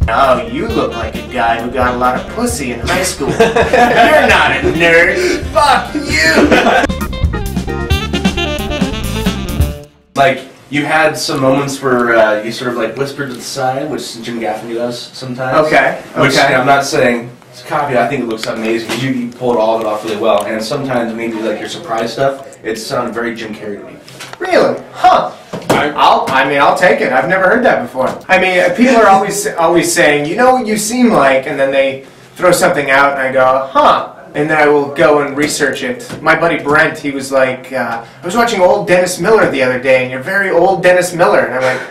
Oh, you look like a guy who got a lot of pussy in high school. You're not a nerd. Fuck you. Like, you had some moments where you sort of like whispered to the side, which Jim Gaffney does sometimes. Okay. Which I'm not saying it's copy. I think it looks amazing. You pulled all of it off really well, and sometimes maybe like your surprise stuff, it sounded very Jim Carrey to me. Really? Huh. I'll take it. I've never heard that before. I mean, people are always saying, you know what you seem like, and then they throw something out, and I go, huh. And then I will go and research it. My buddy Brent, he was like, I was watching old Dennis Miller the other day, and you're very old Dennis Miller. And I'm like,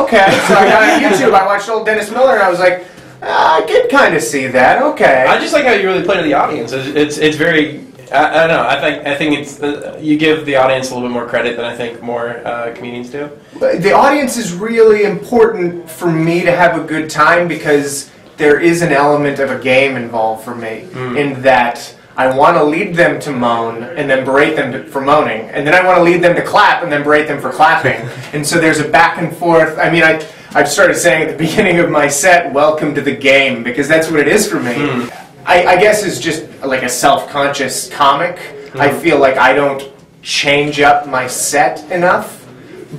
okay. So I got on YouTube, I watched old Dennis Miller, and I was like, I could kind of see that, okay. I just like how you really play to the audience. It's very... I don't know. I think it's you give the audience a little bit more credit than I think more comedians do. The audience is really important for me to have a good time because there is an element of a game involved for me in that I want to lead them to moan and then berate them for moaning, and then I want to lead them to clap and then berate them for clapping. And so there's a back and forth. I mean, I've started saying at the beginning of my set, "Welcome to the game," because that's what it is for me. I guess as just like a self-conscious comic, I feel like I don't change up my set enough,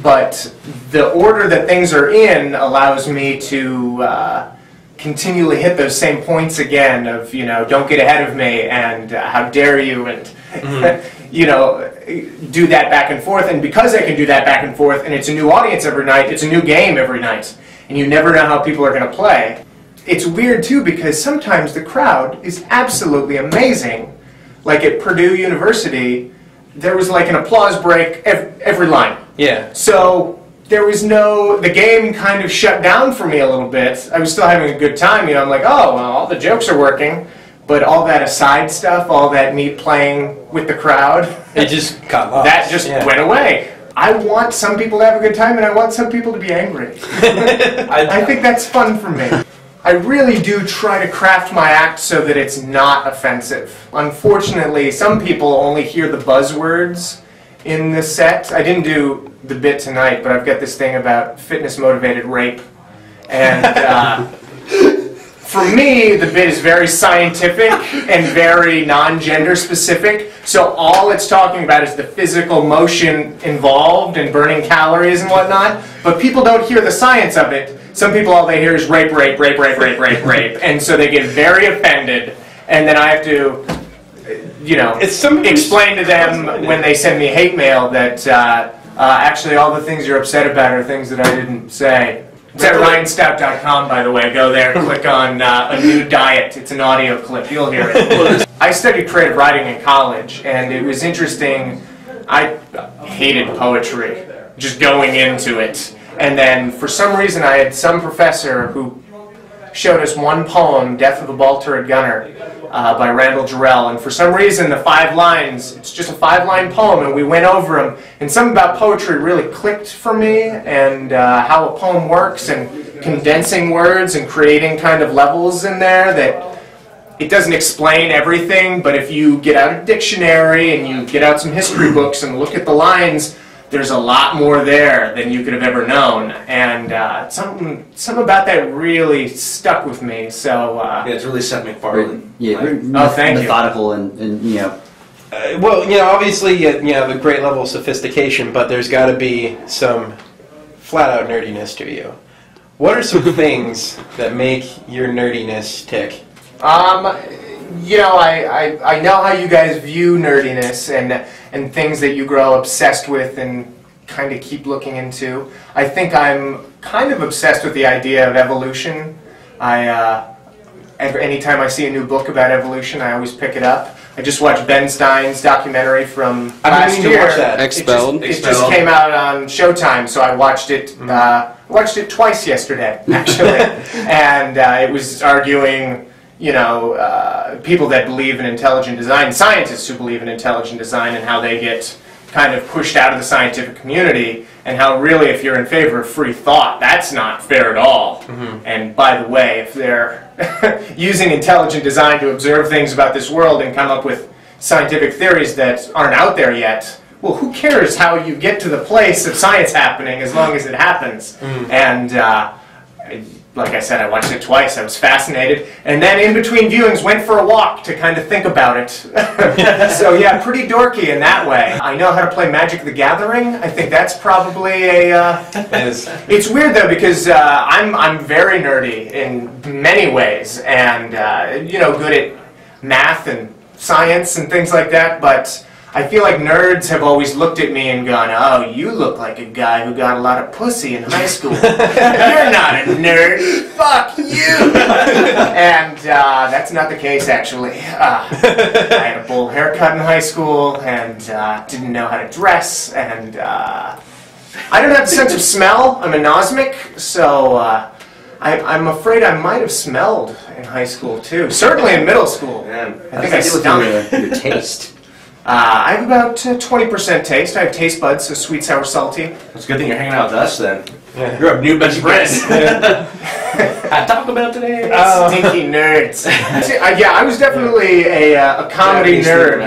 but the order that things are in allows me to continually hit those same points again of, you know, don't get ahead of me and how dare you, and you know, do that back and forth. And because I can do that back and forth and it's a new audience every night, it's a new game every night, and you never know how people are going to play. It's weird, too, because sometimes the crowd is absolutely amazing. Like at Purdue University, there was like an applause break every line. Yeah. So there was the game kind of shut down for me a little bit. I was still having a good time, you know, I'm like, oh, well, all the jokes are working. But all that aside stuff, all that me playing with the crowd, it just got lost. That just went away. I want some people to have a good time, and I want some people to be angry. I think that's fun for me. I really do try to craft my act so that it's not offensive. Unfortunately, some people only hear the buzzwords in the set. I didn't do the bit tonight, but I've got this thing about fitness-motivated rape. And for me, the bit is very scientific and very non-gender specific. So all it's talking about is the physical motion involved and burning calories and whatnot. But people don't hear the science of it. Some people, all they hear is rape, rape, rape, rape, rape, rape, rape. And so they get very offended. And then I have to, you know, explain to them when they send me hate mail that actually all the things you're upset about are things that I didn't say. It's at RyanStout.com, by the way. Go there, click on a new diet. It's an audio clip. You'll hear it. I studied creative writing in college, and it was interesting. I hated poetry, just going into it. And then, for some reason, I had some professor who showed us one poem, Death of the Ball-Turret Gunner, by Randall Jarrell. And for some reason, the 5 lines, it's just a 5-line poem, and we went over them. And something about poetry really clicked for me, and how a poem works, and condensing words and creating kind of levels in there that it doesn't explain everything, but if you get out a dictionary and you get out some history books and look at the lines, there's a lot more there than you could have ever known, and something about that really stuck with me. So yeah, it's really Seth MacFarlane. Yeah, thank methodical and you know. Well, you know, obviously, you have a great level of sophistication, but there's got to be some flat-out nerdiness to you. What are some things that make your nerdiness tick? You know, I know how you guys view nerdiness and things that you grow obsessed with and kind of keep looking into. I think I'm kind of obsessed with the idea of evolution. Anytime I see a new book about evolution, I always pick it up. I just watched Ben Stein's documentary from last year. Watch that. Expelled. It just came out on Showtime, so I watched it. Watched it twice yesterday, actually, and it was arguing, you know, people that believe in intelligent design, scientists who believe in intelligent design, and how they get kind of pushed out of the scientific community, and how really, if you're in favor of free thought, that's not fair at all. And by the way, if they're using intelligent design to observe things about this world and come up with scientific theories that aren't out there yet, well, who cares how you get to the place of science happening as long as it happens? And like I said, I watched it twice. I was fascinated. And then in between viewings, went for a walk to kind of think about it. So yeah, pretty dorky in that way. I know how to play Magic the Gathering. I think that's probably a... It's weird though, because I'm very nerdy in many ways. And, you know, good at math and science and things like that. But I feel like nerds have always looked at me and gone, oh, you look like a guy who got a lot of pussy in high school. You're not a nerd. Fuck you. And that's not the case, actually. I had a bowl haircut in high school and didn't know how to dress. And I don't have the sense of smell. I'm anosmic, so I'm afraid I might have smelled in high school, too. Certainly in middle school. Man, I think I stunk. Your taste. I have about 20% taste. I have taste buds, so sweet, sour, salty. It's a good thing you're hanging out with us then. Yeah. You're a new bunch of friends. I talk about today. Stinky nerds. Yeah, I was definitely a comedy nerd.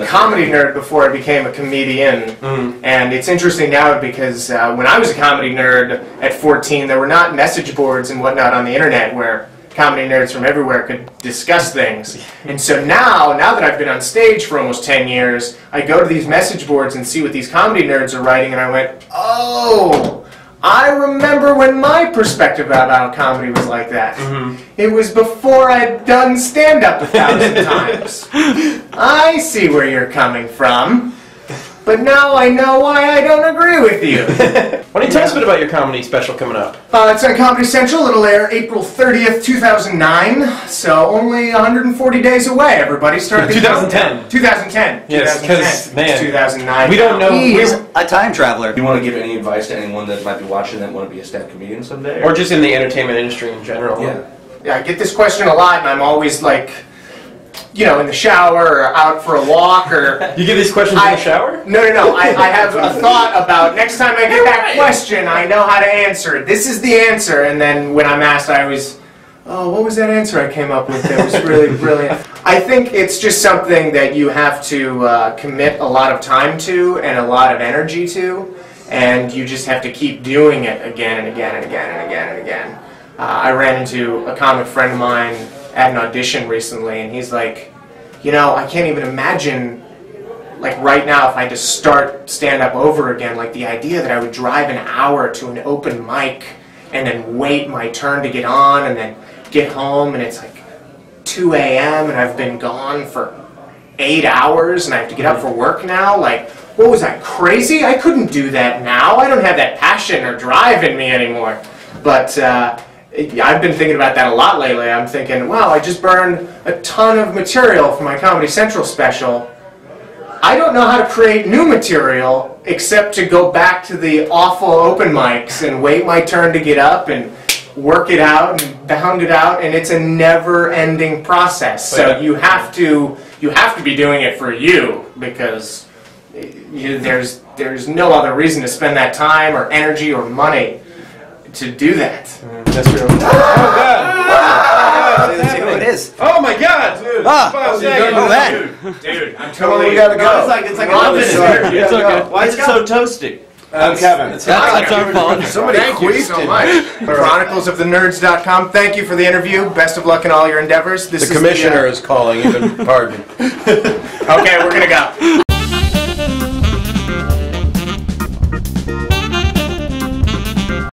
A comedy nerd before I became a comedian. And it's interesting now because when I was a comedy nerd at 14, there were not message boards and whatnot on the internet where comedy nerds from everywhere could discuss things. And so now that I've been on stage for almost 10 years, I go to these message boards and see what these comedy nerds are writing, and I went, oh, I remember when my perspective about comedy was like that. It was before I'd done stand-up 1,000 times. I see where you're coming from. But now I know why I don't agree with you. Why don't you tell us a bit about your comedy special coming up? It's on Comedy Central. It'll air April 30th, 2009. So only 140 days away. Everybody start 2010. 2010. Yes, because, man, 2009. We don't know. He is a time traveler. Do you want to give any advice to anyone that might be watching that want to be a stand-up comedian someday? Or just in the entertainment industry in general? Yeah, I get this question a lot, and I'm always like, you know, in the shower or out for a walk, or... You get these questions in the shower? No. I have a thought about, next time I get that question, I know how to answer it. This is the answer, and then when I'm asked, I always, oh, what was that answer I came up with that was really brilliant? I think it's just something that you have to commit a lot of time to and a lot of energy to, and you just have to keep doing it again and again and again and again and again. I ran into a comic friend of mine at an audition recently, and he's like, you know, I can't even imagine, like right now, if I just start stand-up over again, like the idea that I would drive an hour to an open mic and then wait my turn to get on and then get home and it's like 2 a.m. and I've been gone for 8 hours and I have to get up for work now. Like, what was I, crazy? I couldn't do that now. I don't have that passion or drive in me anymore. But I've been thinking about that a lot lately. I'm thinking, wow, I just burned a ton of material for my Comedy Central special. I don't know how to create new material except to go back to the awful open mics and wait my turn to get up and work it out and bound it out, and it's a never-ending process. So you have to be doing it for you, because there's no other reason to spend that time or energy or money to do that. That's real. Oh, God! It is. Oh, my God! Dude. You don't know that. Dude, I'm totally... we gotta go. It's like an oven. It's okay. Why is it so toasty? I'm Kevin. That's our fault. Somebody Thank you so much. ChroniclesOfTheNerds.com. Thank you for the interview. Best of luck in all your endeavors. The commissioner is calling. You've been pardoned. Okay, we're gonna go.